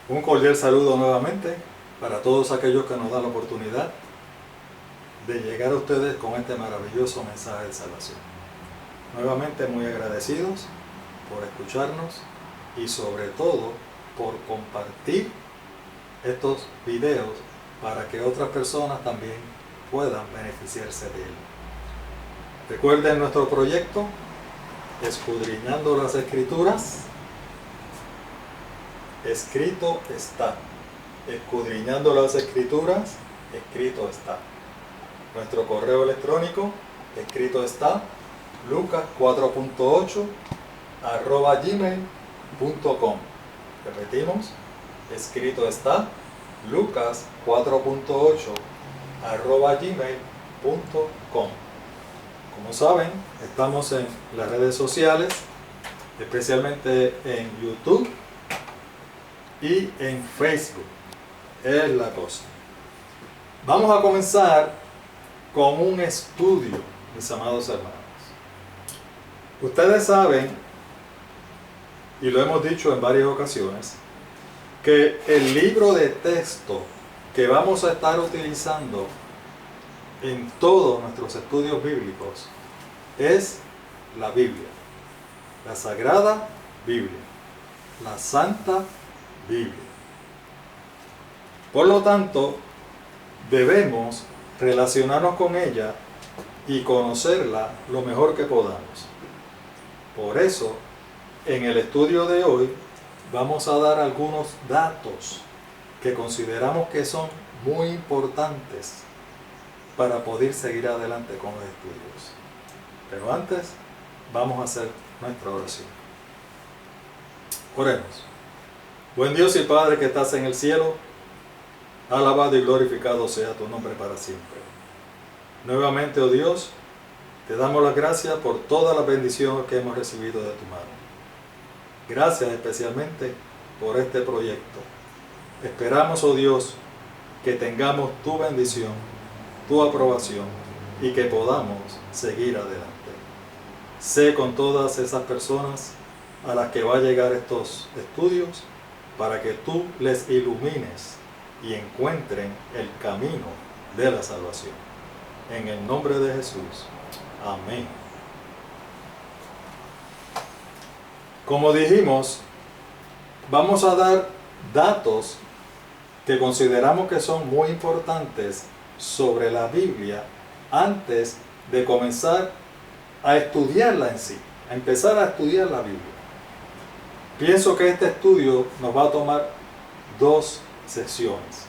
Un cordial saludo nuevamente para todos aquellos que nos dan la oportunidad de llegar a ustedes con este maravilloso mensaje de salvación. Nuevamente muy agradecidos por escucharnos y sobre todo por compartir estos videos para que otras personas también puedan beneficiarse de él. Recuerden nuestro proyecto Escudriñando las Escrituras. Escrito está. Escudriñando las Escrituras, escrito está. Nuestro correo electrónico, escrito está, Lucas 4.8 @gmail.com. Repetimos, escrito está, Lucas 4.8 @gmail.com. Como saben, estamos en las redes sociales, especialmente en YouTube y en Facebook. Es la cosa. Vamos a comenzar con un estudio, mis amados hermanos. Ustedes saben, y lo hemos dicho en varias ocasiones, que el libro de texto que vamos a estar utilizando en todos nuestros estudios bíblicos es la Biblia, la Sagrada Biblia, la Santa Biblia. Por lo tanto, debemos relacionarnos con ella y conocerla lo mejor que podamos. Por eso, en el estudio de hoy, vamos a dar algunos datos que consideramos que son muy importantes para poder seguir adelante con los estudios. Pero antes, vamos a hacer nuestra oración. Oremos. Buen Dios y Padre que estás en el cielo, alabado y glorificado sea tu nombre para siempre. Nuevamente, oh Dios, te damos las gracias por todas las bendiciones que hemos recibido de tu mano. Gracias especialmente por este proyecto. Esperamos, oh Dios, que tengamos tu bendición, tu aprobación y que podamos seguir adelante. Sé con todas esas personas a las que va a llegar estos estudios para que tú les ilumines y encuentren el camino de la salvación. En el nombre de Jesús. Amén. Como dijimos, vamos a dar datos que consideramos que son muy importantes sobre la Biblia antes de comenzar a estudiarla en sí, a empezar a estudiar la Biblia. Pienso que este estudio nos va a tomar 2 secciones.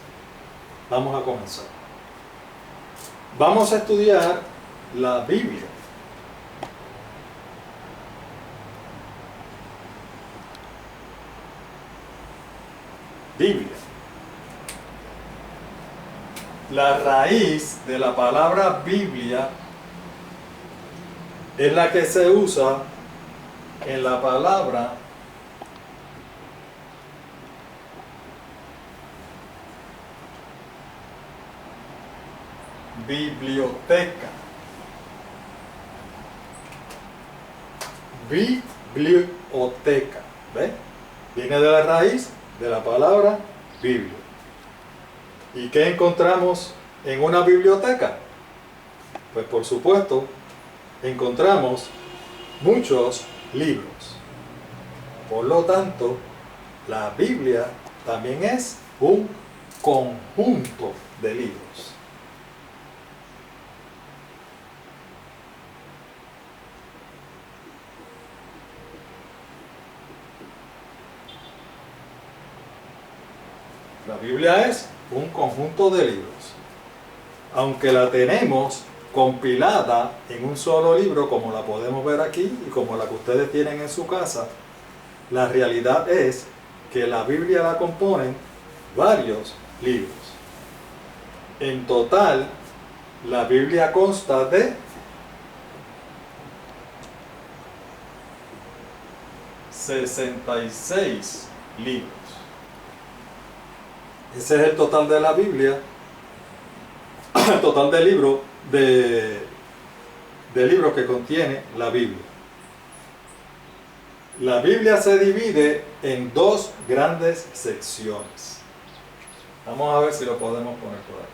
Vamos a comenzar. Vamos a estudiar la Biblia. Biblia. La raíz de la palabra Biblia es la que se usa en la palabra biblioteca. Biblioteca. ¿Ve? Viene de la raíz de la palabra Biblia. ¿Y qué encontramos en una biblioteca? Pues por supuesto, encontramos muchos libros. Por lo tanto, la Biblia también es un conjunto de libros. La Biblia es un conjunto de libros. Aunque la tenemos compilada en un solo libro, como la podemos ver aquí y como la que ustedes tienen en su casa, la realidad es que la Biblia la componen varios libros. En total, la Biblia consta de 66 libros. Ese es el total de la Biblia, el total de libros de libros que contiene la Biblia. La Biblia se divide en dos grandes secciones. Vamos a ver si lo podemos poner por ahí.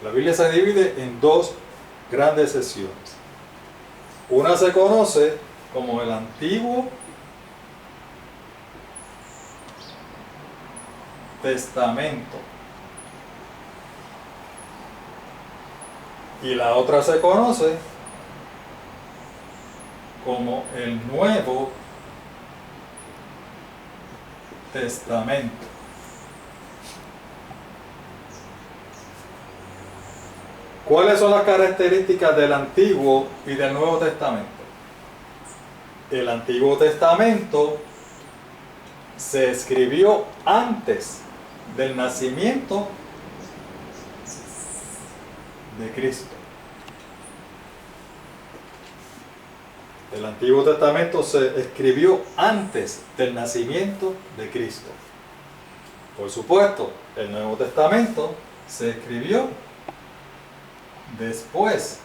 La Biblia se divide en dos grandes secciones. Una se conoce como el Antiguo Testamento y la otra se conoce como el Nuevo Testamento. ¿Cuáles son las características del Antiguo y del Nuevo Testamento? El Antiguo Testamento se escribió antes del nacimiento de Cristo. El Antiguo Testamento se escribió antes del nacimiento de Cristo. Por supuesto, el Nuevo Testamento se escribió después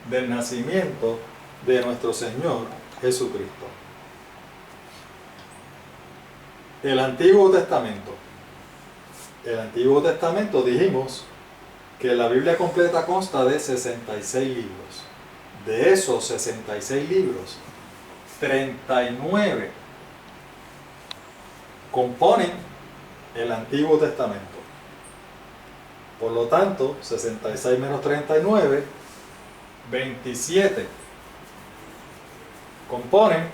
del nacimiento de nuestro Señor Jesucristo. El Antiguo Testamento. El Antiguo Testamento dijimos que la Biblia completa consta de 66 libros. De esos 66 libros, 39 componen el Antiguo Testamento. Por lo tanto, 66 menos 39, 27 componen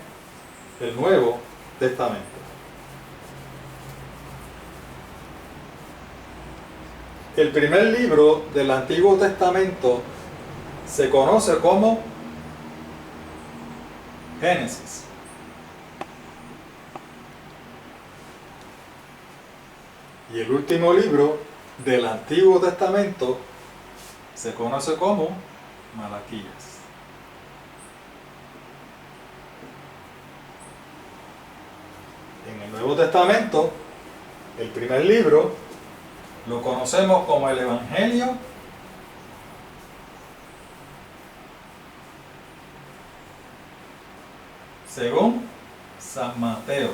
el Nuevo Testamento. El primer libro del Antiguo Testamento se conoce como Génesis. Y el último libro del Antiguo Testamento se conoce como Malaquías. En el Nuevo Testamento, el primer libro lo conocemos como el Evangelio según San Mateo.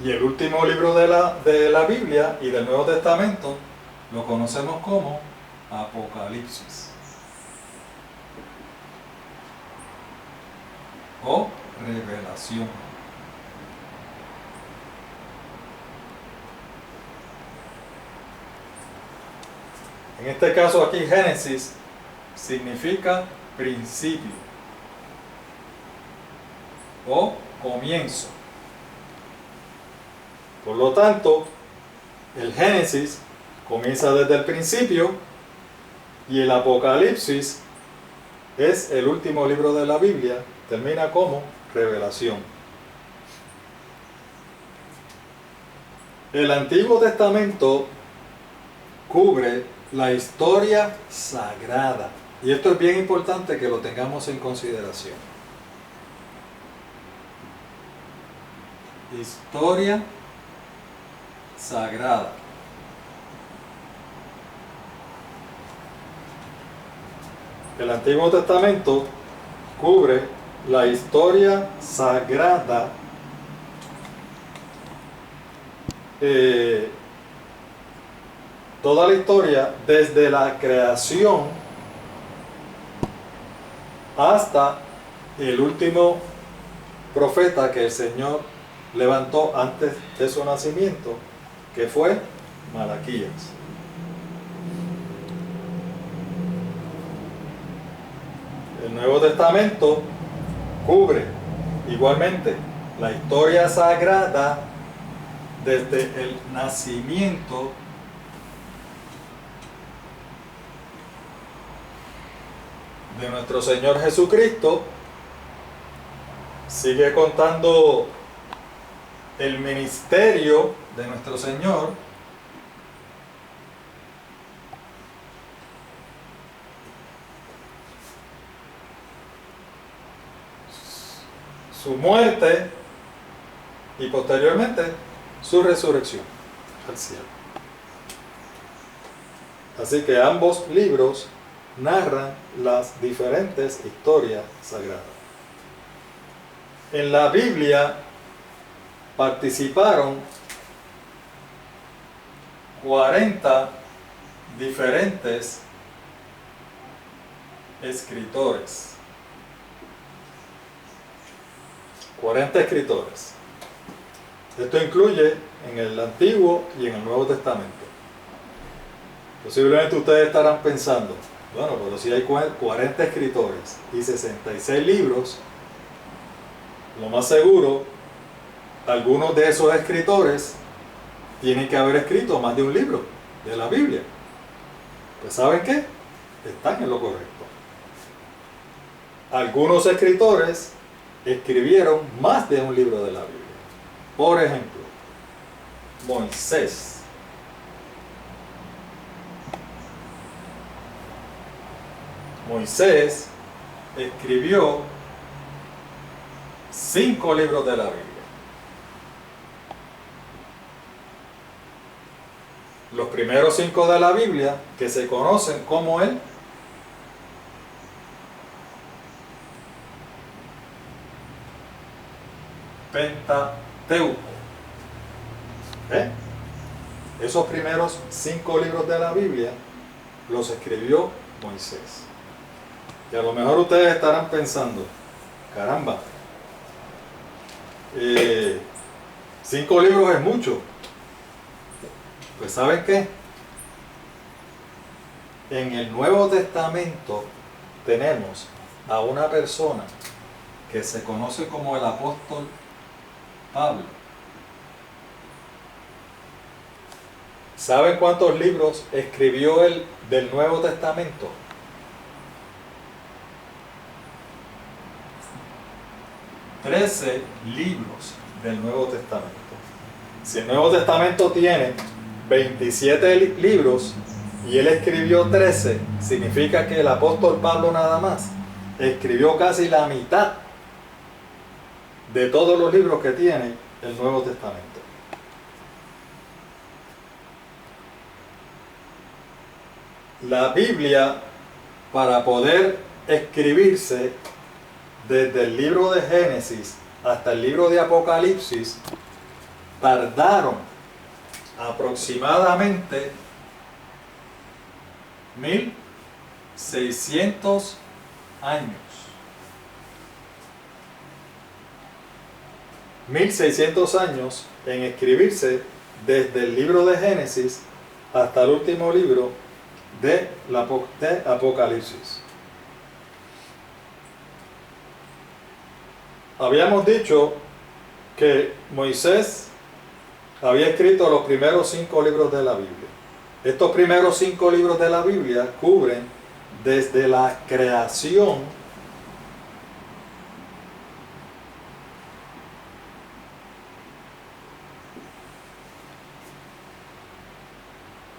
Y el último libro de la Biblia y del Nuevo Testamento lo conocemos como Apocalipsis o Revelación. En este caso aquí Génesis significa principio o comienzo. Por lo tanto, el Génesis comienza desde el principio y el Apocalipsis es el último libro de la Biblia, termina como Revelación. El Antiguo Testamento cubre la historia sagrada. Y esto es bien importante que lo tengamos en consideración. Historia sagrada. El Antiguo Testamento cubre la historia sagrada toda la historia desde la creación hasta el último profeta que el Señor levantó antes de su nacimiento, que fue Malaquías. El Nuevo Testamento cubre igualmente la historia sagrada desde el nacimiento de nuestro Señor Jesucristo. Sigue contando el ministerio de nuestro Señor, su muerte y posteriormente su resurrección al cielo. Así que ambos libros narran las diferentes historias sagradas. En la Biblia participaron 40 diferentes escritores. 40 escritores. Esto incluye en el Antiguo y en el Nuevo Testamento. Posiblemente ustedes estarán pensando, bueno, pero si hay 40 escritores y 66 libros, lo más seguro, algunos de esos escritores tienen que haber escrito más de un libro de la Biblia. Pues ¿saben qué? Están en lo correcto. Algunos escritores escribieron más de un libro de la Biblia. Por ejemplo, Moisés. Moisés escribió 5 libros de la Biblia. Los primeros 5 de la Biblia, que se conocen como el Pentateuco. Esos primeros 5 libros de la Biblia los escribió Moisés. Y a lo mejor ustedes estarán pensando, caramba, 5 libros es mucho. Pues ¿saben qué? En el Nuevo Testamento tenemos a una persona que se conoce como el apóstol Pablo. ¿Saben cuántos libros escribió él del Nuevo Testamento? 13 libros del Nuevo Testamento. Si el Nuevo Testamento tiene 27 libros y él escribió 13, significa que el apóstol Pablo nada más escribió casi la mitad de todos los libros que tiene el Nuevo Testamento. La Biblia, para poder escribirse desde el libro de Génesis hasta el libro de Apocalipsis, tardaron aproximadamente 1600 años. 1600 años en escribirse desde el libro de Génesis hasta el último libro de Apocalipsis. Habíamos dicho que Moisés había escrito los primeros 5 libros de la Biblia. Estos primeros 5 libros de la Biblia cubren desde la creación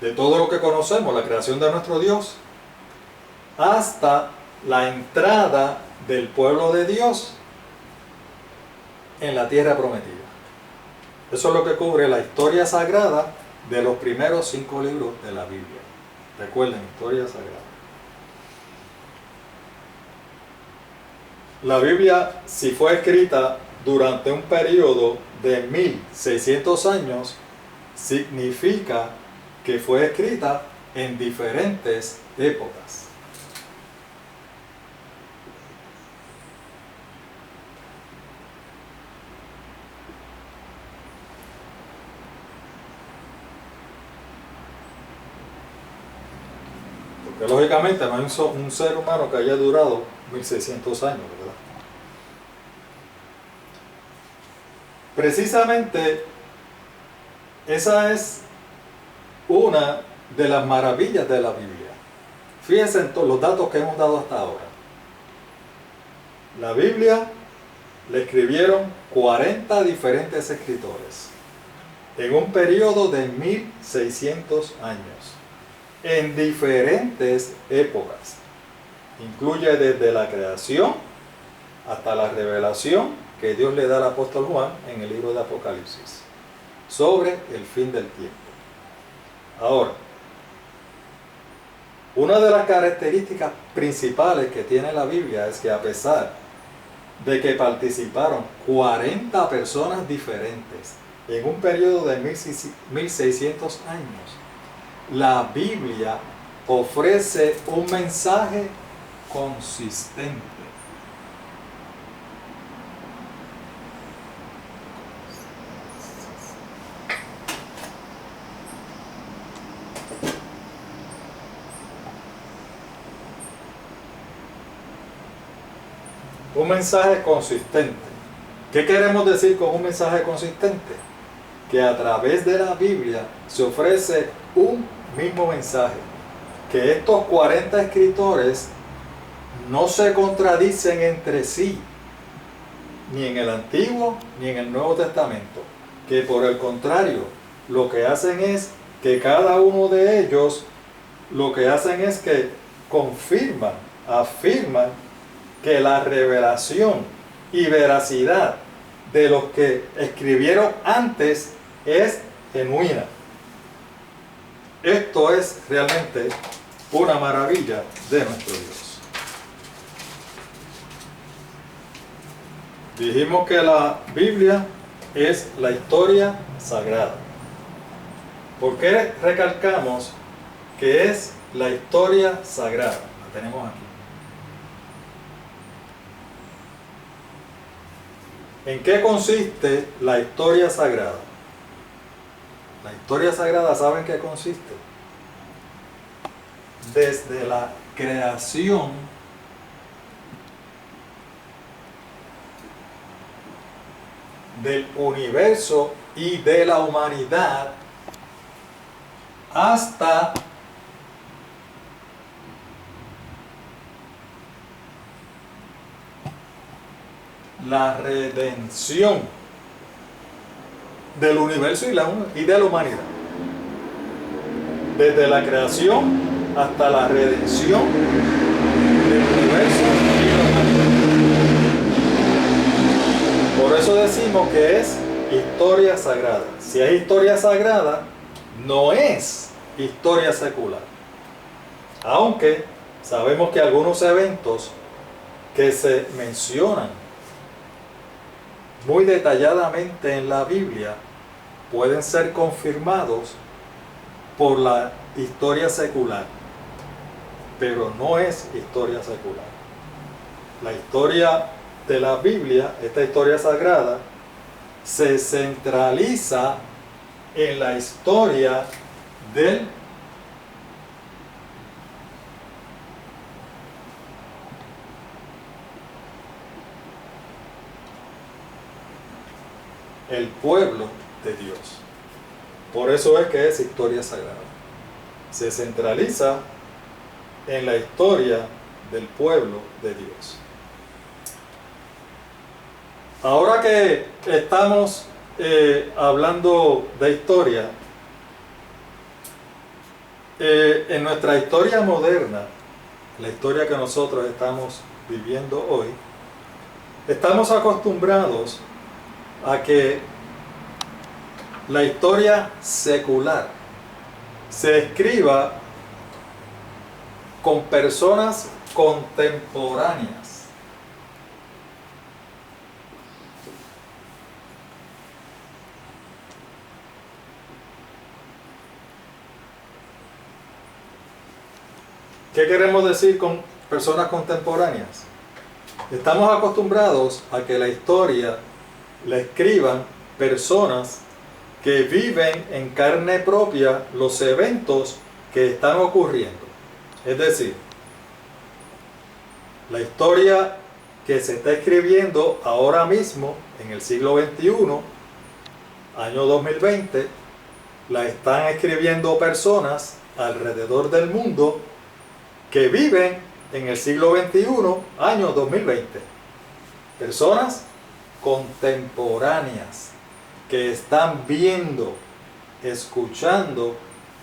de todo lo que conocemos, la creación de nuestro Dios, hasta la entrada del pueblo de Dios en la tierra prometida. Eso es lo que cubre la historia sagrada de los primeros 5 libros de la Biblia. Recuerden, historia sagrada. La Biblia, si fue escrita durante un periodo de 1600 años, significa que fue escrita en diferentes épocas. Porque lógicamente no hay un ser humano que haya durado 1600 años, ¿verdad? Precisamente esa es una de las maravillas de la Biblia. Fíjense en todos los datos que hemos dado hasta ahora. La Biblia la escribieron 40 diferentes escritores en un periodo de 1600 años, en diferentes épocas. Incluye desde la creación hasta la revelación que Dios le da al apóstol Juan en el libro de Apocalipsis. sobre el fin del tiempo. Ahora, una de las características principales que tiene la Biblia es que a pesar de que participaron 40 personas diferentes en un periodo de 1600 años, la Biblia ofrece un mensaje consistente. Un mensaje consistente. ¿Qué queremos decir con un mensaje consistente? Que a través de la Biblia se ofrece un mismo mensaje. Que estos 40 escritores no se contradicen entre sí, ni en el Antiguo ni en el Nuevo Testamento. Que por el contrario, lo que hacen es que cada uno de ellos, lo que hacen es que confirman, afirman que la revelación y veracidad de los que escribieron antes es genuina. Esto es realmente una maravilla de nuestro Dios. Dijimos que la Biblia es la historia sagrada. ¿Por qué recalcamos que es la historia sagrada? La tenemos aquí. ¿En qué consiste la historia sagrada? La historia sagrada, ¿saben qué consiste? Desde la creación del universo y de la humanidad hasta la redención del universo y de la humanidad. Desde la creación hasta la redención del universo y la humanidad. Por eso decimos que es historia sagrada. Si es historia sagrada, no es historia secular. Aunque sabemos que algunos eventos que se mencionan muy detalladamente en la Biblia pueden ser confirmados por la historia secular, pero no es historia secular. La historia de la Biblia, esta historia sagrada, se centraliza en la historia del el pueblo de Dios. Por eso es que es historia sagrada. Se centraliza en la historia del pueblo de Dios. Ahora que estamos hablando de historia, en nuestra historia moderna, la historia que nosotros estamos viviendo hoy, estamos acostumbrados a que la historia secular se escriba con personas contemporáneas. ¿Qué queremos decir con personas contemporáneas? Estamos acostumbrados a que la historia la escriban personas que viven en carne propia los eventos que están ocurriendo. Es decir, la historia que se está escribiendo ahora mismo en el siglo XXI, año 2020, la están escribiendo personas alrededor del mundo que viven en el siglo XXI, año 2020. Personas contemporáneas que están viendo, escuchando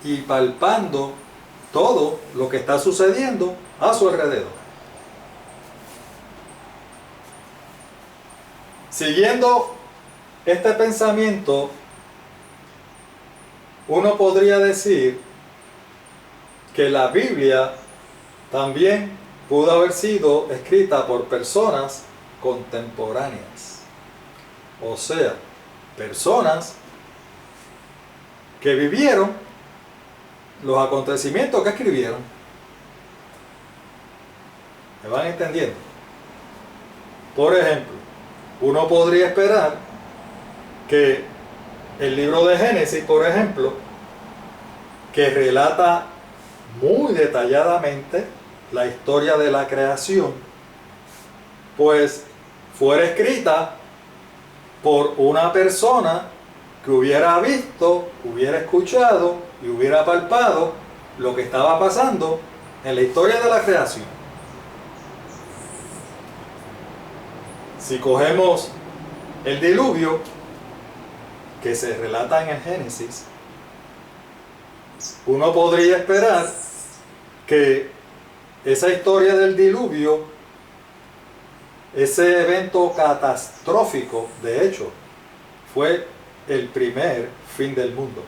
y palpando todo lo que está sucediendo a su alrededor. Siguiendo este pensamiento, uno podría decir que la Biblia también pudo haber sido escrita por personas contemporáneas. O sea, personas que vivieron los acontecimientos que escribieron. ¿Me van entendiendo? Por ejemplo, uno podría esperar que el libro de Génesis, por ejemplo, que relata muy detalladamente la historia de la creación, pues fuera escrita por una persona que hubiera visto, hubiera escuchado y hubiera palpado lo que estaba pasando en la historia de la creación. Si cogemos el diluvio que se relata en el Génesis, uno podría esperar que esa historia del diluvio, ese evento catastrófico, de hecho, fue el primer fin del mundo,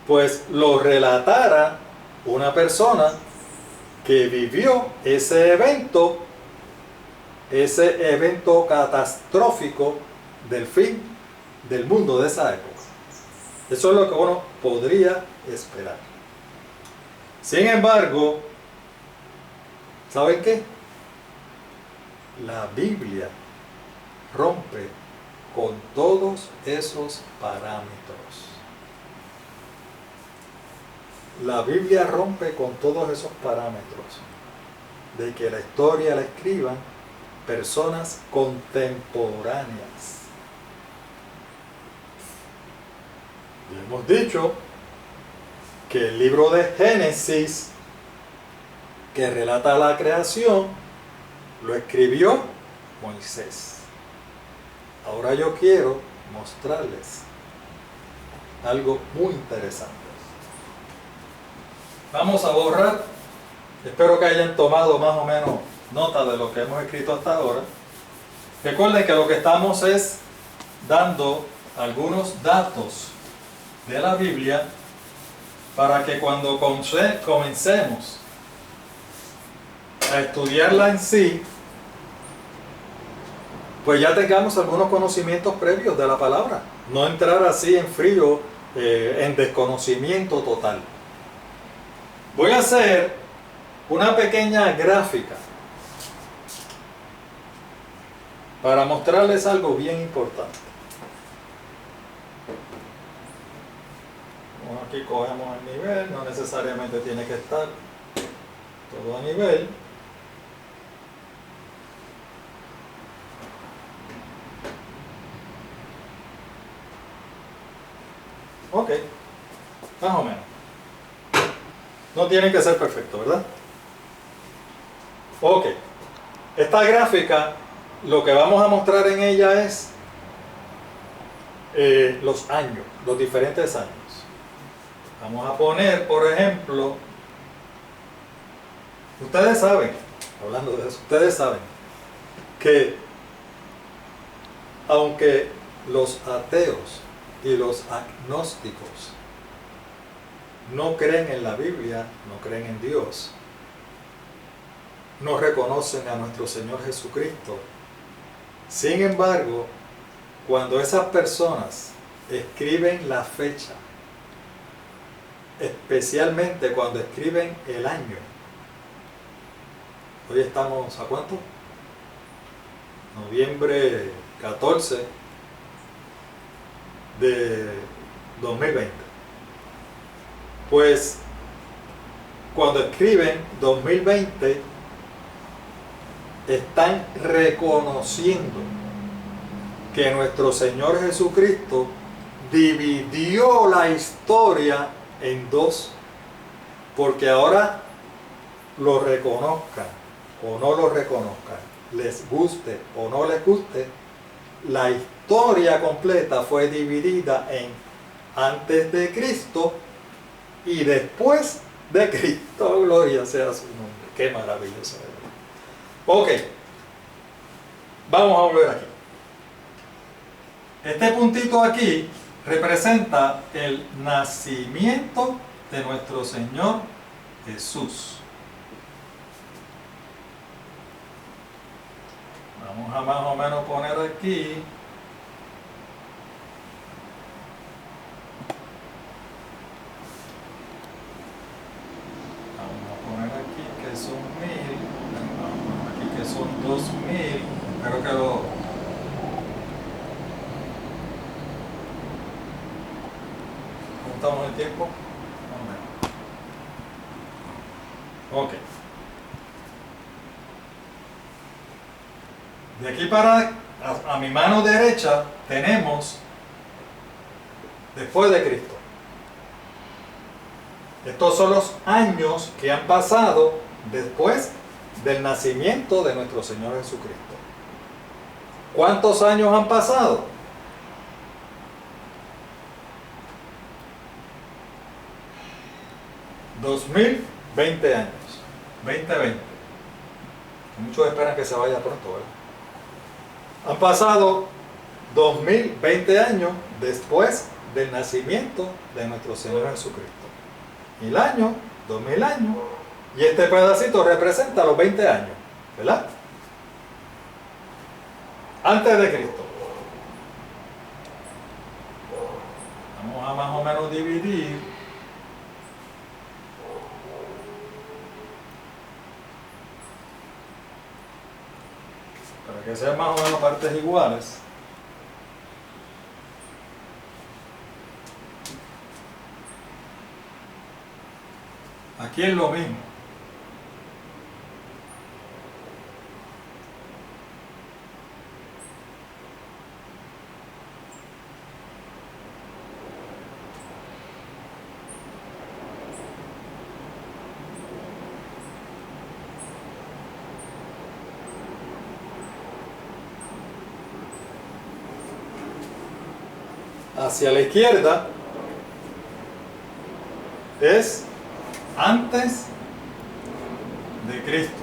pues lo relatara una persona que vivió ese evento catastrófico del fin del mundo de esa época. Eso es lo que uno podría esperar. Sin embargo, ¿saben qué? La Biblia rompe con todos esos parámetros. La Biblia rompe con todos esos parámetros de que la historia la escriban personas contemporáneas. Y hemos dicho que el libro de Génesis, que relata la creación, lo escribió Moisés. Ahora yo quiero mostrarles algo muy interesante. Vamos a borrar, espero que hayan tomado más o menos nota de lo que hemos escrito hasta ahora. Recuerden que lo que estamos es dando algunos datos de la Biblia para que cuando comencemos a estudiarla en sí, pues ya tengamos algunos conocimientos previos de la palabra. No entrar así en frío, en desconocimiento total. Voy a hacer una pequeña gráfica para mostrarles algo bien importante. Bueno, aquí cogemos el nivel, no necesariamente tiene que estar todo a nivel. Ok, más o menos. No tiene que ser perfecto, ¿verdad? Ok, esta gráfica, lo que vamos a mostrar en ella es los años, los diferentes años. Vamos a poner, por ejemplo, ustedes saben, hablando de eso, ustedes saben que aunque los ateos y los agnósticos no creen en la Biblia, no creen en Dios, no reconocen a nuestro Señor Jesucristo. Sin embargo, cuando esas personas escriben la fecha, especialmente cuando escriben el año, hoy estamos ¿a cuánto? Noviembre 14 de 2020. Pues cuando escriben 2020 están reconociendo que nuestro Señor Jesucristo dividió la historia en dos, porque ahora lo reconozcan o no lo reconozcan, les guste o no les guste, la historia completa fue dividida en antes de Cristo y después de Cristo. Gloria sea su nombre. Qué maravilloso. Ok, vamos a volver aquí. Este puntito aquí representa el nacimiento de nuestro Señor Jesús. Vamos a más o menos poner aquí. Vamos a poner aquí que son 1000. Vamos a poner aquí que son 2000. Espero que lo... ¿Cómo estamos en tiempo? Ok. De aquí para a mi mano derecha tenemos después de Cristo. Estos son los años que han pasado después del nacimiento de nuestro Señor Jesucristo. ¿Cuántos años han pasado? $2020 años. 2020. Muchos esperan que se vaya pronto, ¿verdad? Han pasado 2020 años después del nacimiento de nuestro Señor Jesucristo. 1000 años, 2000 años, y este pedacito representa los 20 años, ¿verdad? Antes de Cristo. Vamos a más o menos dividir. Para que sean más o menos partes iguales. Aquí es lo mismo. Hacia la izquierda es antes de Cristo.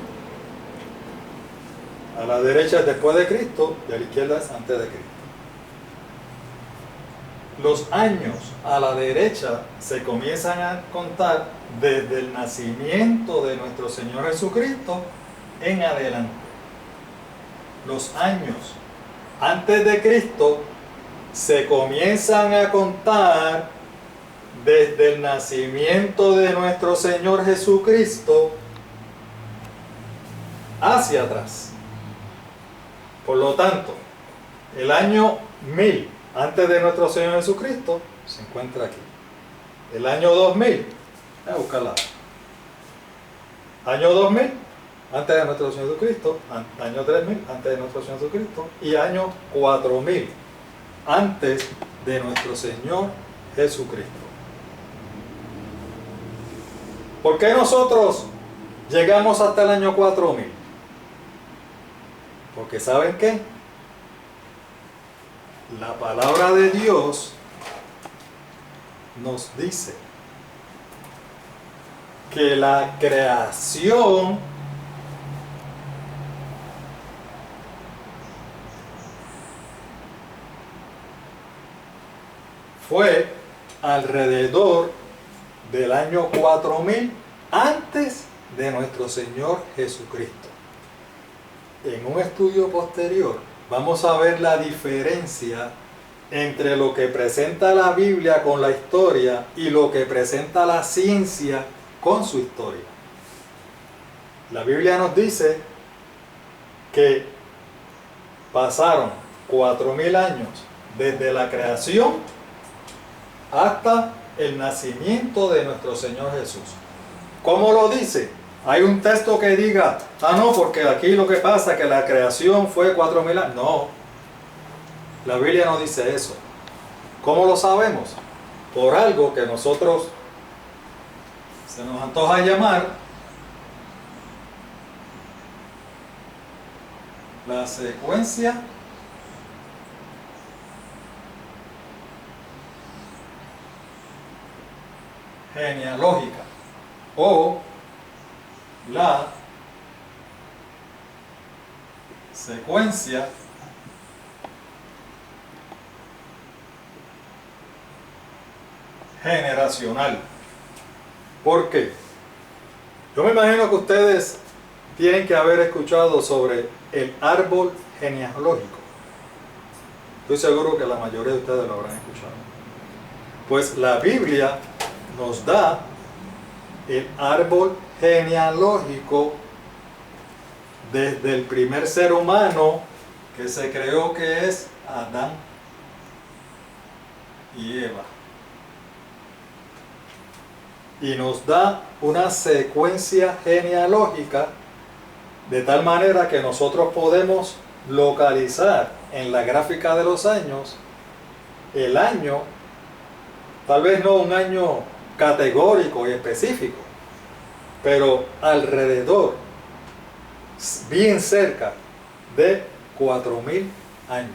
A la derecha es después de Cristo y a la izquierda es antes de Cristo. Los años a la derecha se comienzan a contar desde el nacimiento de nuestro Señor Jesucristo en adelante. Los años antes de Cristo se comienzan a contar desde el nacimiento de nuestro Señor Jesucristo hacia atrás. Por lo tanto, el año 1000 antes de nuestro Señor Jesucristo se encuentra aquí. El año 2000, voy a buscarla. Año 2000 antes de nuestro Señor Jesucristo, año 3000 antes de nuestro Señor Jesucristo y año 4000 antes de nuestro Señor Jesucristo. ¿Por qué nosotros llegamos hasta el año 4000? Porque ¿saben qué? La palabra de Dios nos dice que la creación fue alrededor del año 4000 antes de nuestro Señor Jesucristo. En un estudio posterior vamos a ver la diferencia entre lo que presenta la Biblia con la historia y lo que presenta la ciencia con su historia. La Biblia nos dice que pasaron 4000 años desde la creación hasta el nacimiento de nuestro Señor Jesús. ¿Cómo lo dice? Hay un texto que diga, no, porque aquí lo que pasa es que la creación fue 4000 años. No, la Biblia no dice eso. ¿Cómo lo sabemos? Por algo que nosotros se nos antoja llamar la secuencia genealógica o la secuencia generacional. ¿Por qué? Yo me imagino que ustedes tienen que haber escuchado sobre el árbol genealógico. Estoy seguro que la mayoría de ustedes lo habrán escuchado. Pues la Biblia nos da el árbol genealógico desde el primer ser humano que se creó, que es Adán y Eva. Y nos da una secuencia genealógica de tal manera que nosotros podemos localizar en la gráfica de los años el año, tal vez no un año categórico y específico, pero alrededor, bien cerca de 4000 años.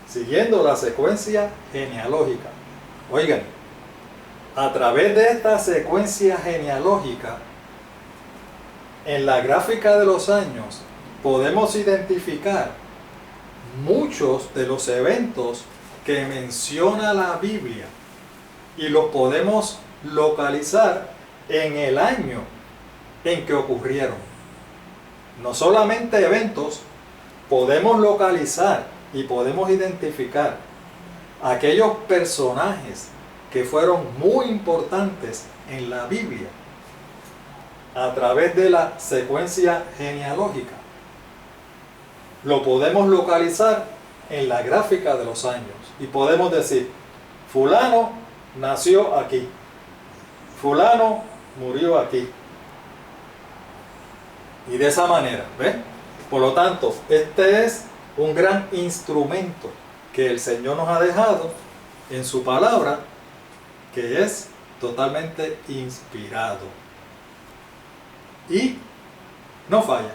Siguiendo la secuencia genealógica. Oigan, a través de esta secuencia genealógica, en la gráfica de los años, podemos identificar muchos de los eventos que menciona la Biblia y los podemos localizar en el año en que ocurrieron. No solamente eventos, podemos localizar y podemos identificar aquellos personajes que fueron muy importantes en la Biblia a través de la secuencia genealógica. Lo podemos localizar en la gráfica de los años y podemos decir, fulano nació aquí, fulano murió aquí. Y de esa manera, ¿ven? Por lo tanto, este es un gran instrumento que el Señor nos ha dejado en su palabra, que es totalmente inspirado y no falla.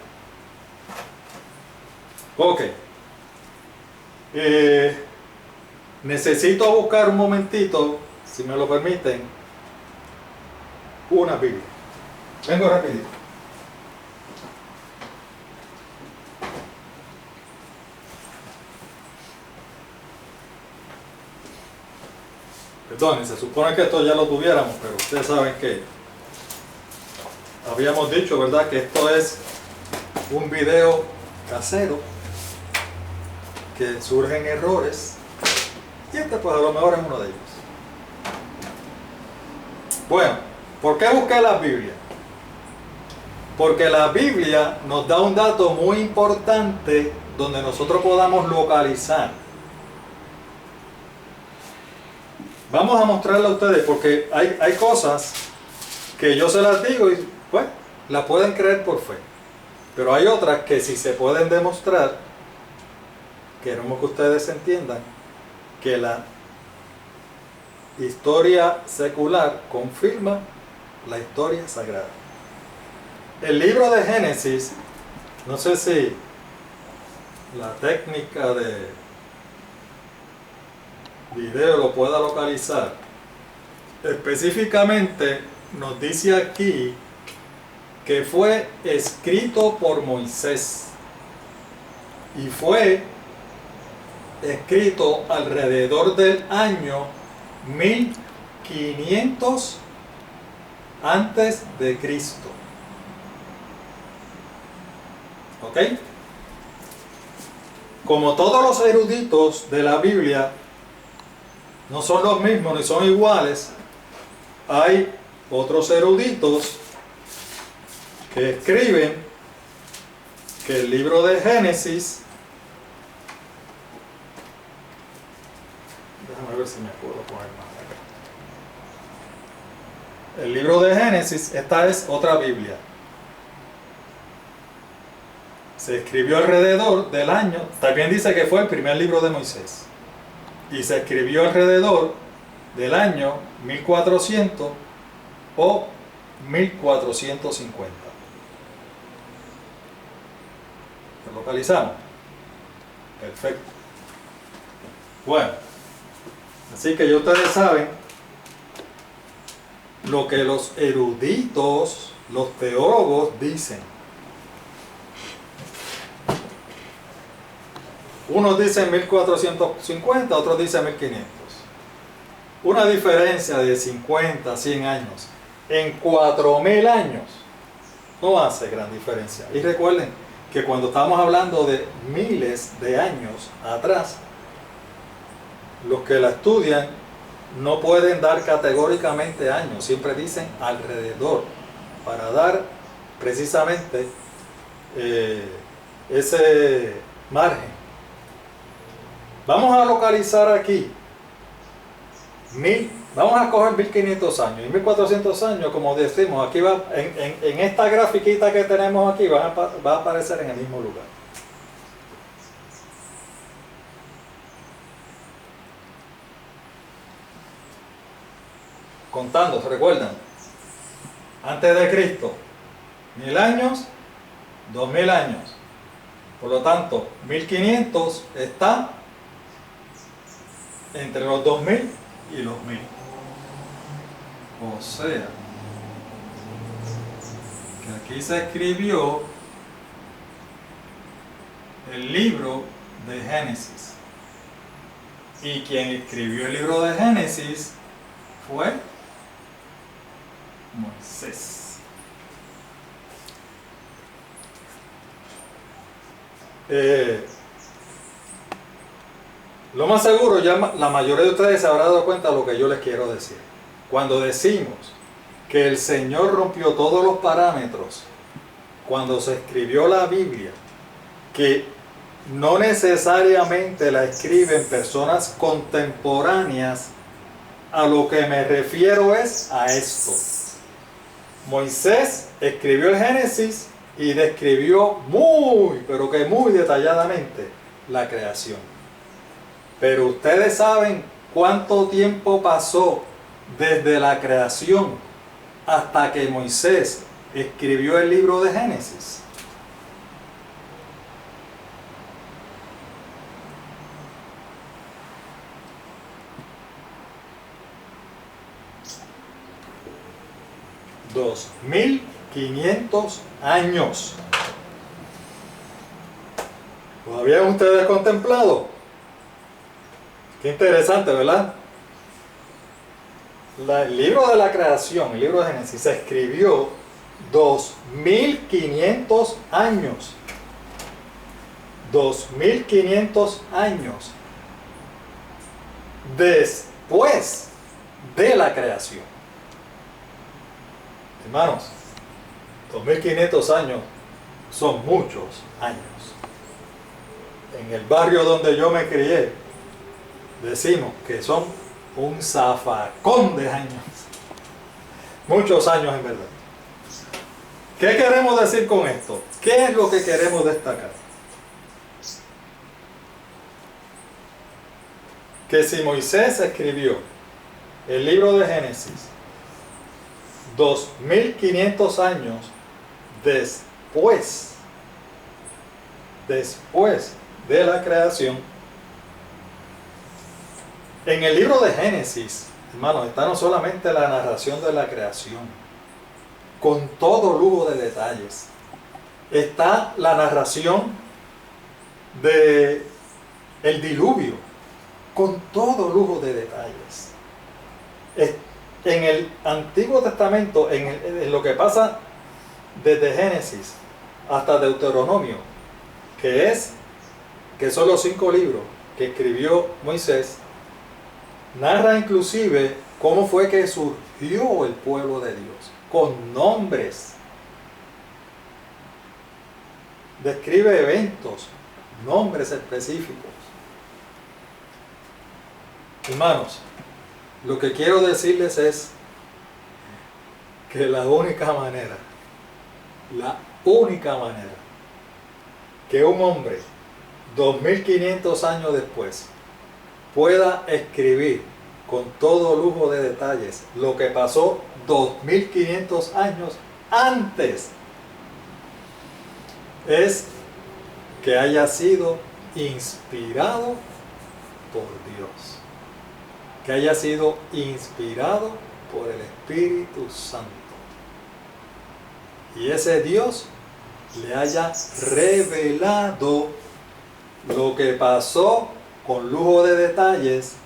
Ok. Necesito buscar un momentito, si me lo permiten, una Biblia. Vengo rapidito. Perdón, se supone que esto ya lo tuviéramos, pero ustedes saben que habíamos dicho, ¿verdad?, que esto es un video casero, que surgen errores, y este pues a lo mejor es uno de ellos. Bueno, ¿por qué busqué la Biblia? Porque la Biblia nos da un dato muy importante donde nosotros podamos localizar. Vamos a mostrarla a ustedes porque hay cosas que yo se las digo y pues las pueden creer por fe. Pero hay otras que si se pueden demostrar, queremos que ustedes entiendan que la historia secular confirma la historia sagrada. El libro de Génesis, no sé si la técnica de video lo pueda localizar. Específicamente nos dice aquí que fue escrito por Moisés y fue escrito alrededor del año 1500 antes de Cristo. ¿Ok? Como todos los eruditos de la Biblia no son los mismos ni son iguales, hay otros eruditos que escriben que el libro de Génesis, déjame ver si me puedo poner más acá. El libro de Génesis, esta es otra Biblia. Se escribió alrededor del año, también dice que fue el primer libro de Moisés, y se escribió alrededor del año 1400 o 1450. ¿Lo localizamos? Perfecto. Bueno, así que ya ustedes saben lo que los eruditos, los teólogos dicen. Unos dicen 1450, otros dicen 1500. una diferencia de 50, 100 años en 4000 años no hace gran diferencia. Y recuerden que cuando estamos hablando de miles de años atrás, los que la estudian no pueden dar categóricamente años, siempre dicen alrededor, para dar precisamente ese margen. Vamos a localizar aquí vamos a coger 1500 años y 1400 años, como decimos, aquí va, en esta grafiquita que tenemos aquí va a aparecer en el mismo lugar. Contando, ¿se recuerdan? Antes de Cristo, 1000 años, 2000 años. Por lo tanto, 1500 está entre los 2000 y los 1000. O sea, que aquí se escribió el libro de Génesis. Y quien escribió el libro de Génesis fue Moisés. Lo más seguro, ya la mayoría de ustedes se habrá dado cuenta de lo que yo les quiero decir. Cuando decimos que el Señor rompió todos los parámetros, cuando se escribió la Biblia, que no necesariamente la escriben personas contemporáneas, a lo que me refiero es a esto. Moisés escribió el Génesis y describió pero que muy detalladamente la creación. Pero ustedes saben cuánto tiempo pasó desde la creación hasta que Moisés escribió el libro de Génesis. Dos 1500 años. ¿Lo habían ustedes contemplado? Qué interesante, ¿verdad? El libro de la creación, el libro de Génesis, se escribió 2500 años. 2500 años después de la creación. Hermanos, 2500 años son muchos años. En el barrio donde yo me crié, decimos que son un zafacón de años. Muchos años en verdad. ¿Qué queremos decir con esto? ¿Qué es lo que queremos destacar? Que si Moisés escribió el libro de Génesis 2500 años después de la creación, en el libro de Génesis, hermanos, está no solamente la narración de la creación, con todo lujo de detalles, está la narración de el diluvio, con todo lujo de detalles. En el Antiguo Testamento, en lo que pasa desde Génesis hasta Deuteronomio, que son los 5 libros que escribió Moisés, narra inclusive cómo fue que surgió el pueblo de Dios, con nombres. Describe eventos, nombres específicos. Hermanos, lo que quiero decirles es que la única manera que un hombre 2500 años después pueda escribir con todo lujo de detalles lo que pasó 2500 años antes es que haya sido inspirado por Dios, que haya sido inspirado por el Espíritu Santo, y ese Dios le haya revelado lo que pasó con lujo de detalles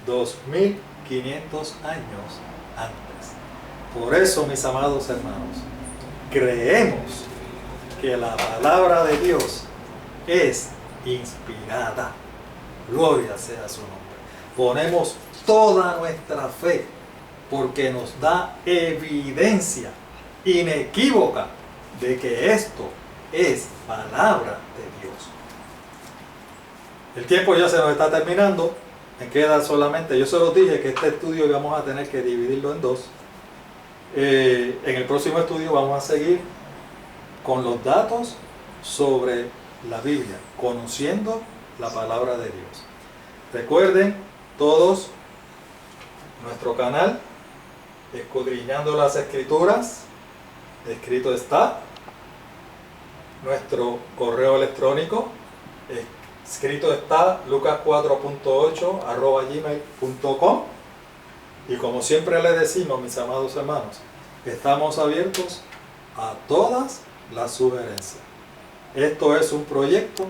2500 1500 años antes. Por eso, mis amados hermanos, creemos que la palabra de Dios es inspirada. Gloria sea su nombre. Ponemos toda nuestra fe porque nos da evidencia inequívoca de que esto es palabra de Dios. El tiempo ya se nos está terminando. Me queda solamente, yo se los dije que este estudio íbamos a tener que dividirlo en dos. En el próximo estudio vamos a seguir con los datos sobre la Biblia, conociendo la palabra de Dios. Recuerden todos nuestro canal, Escudriñando las Escrituras, escrito está. Nuestro correo electrónico, escrito está, lucas4.8@gmail.com. Y como siempre les decimos, mis amados hermanos, estamos abiertos a todas las sugerencias. Esto es un proyecto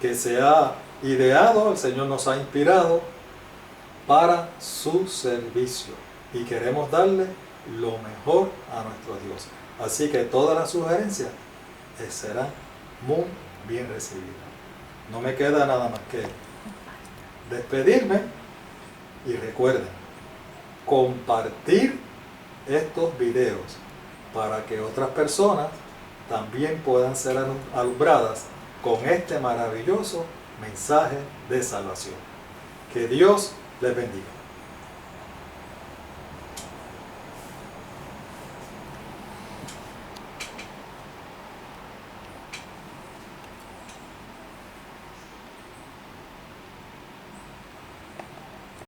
que se ha ideado, el Señor nos ha inspirado para su servicio y queremos darle lo mejor a nuestro Dios. Así que todas las sugerencias serán muy bien recibidas. No me queda nada más que despedirme y recuerden compartir estos videos para que otras personas también puedan ser alumbradas con este maravilloso mensaje de salvación. Que Dios les bendiga.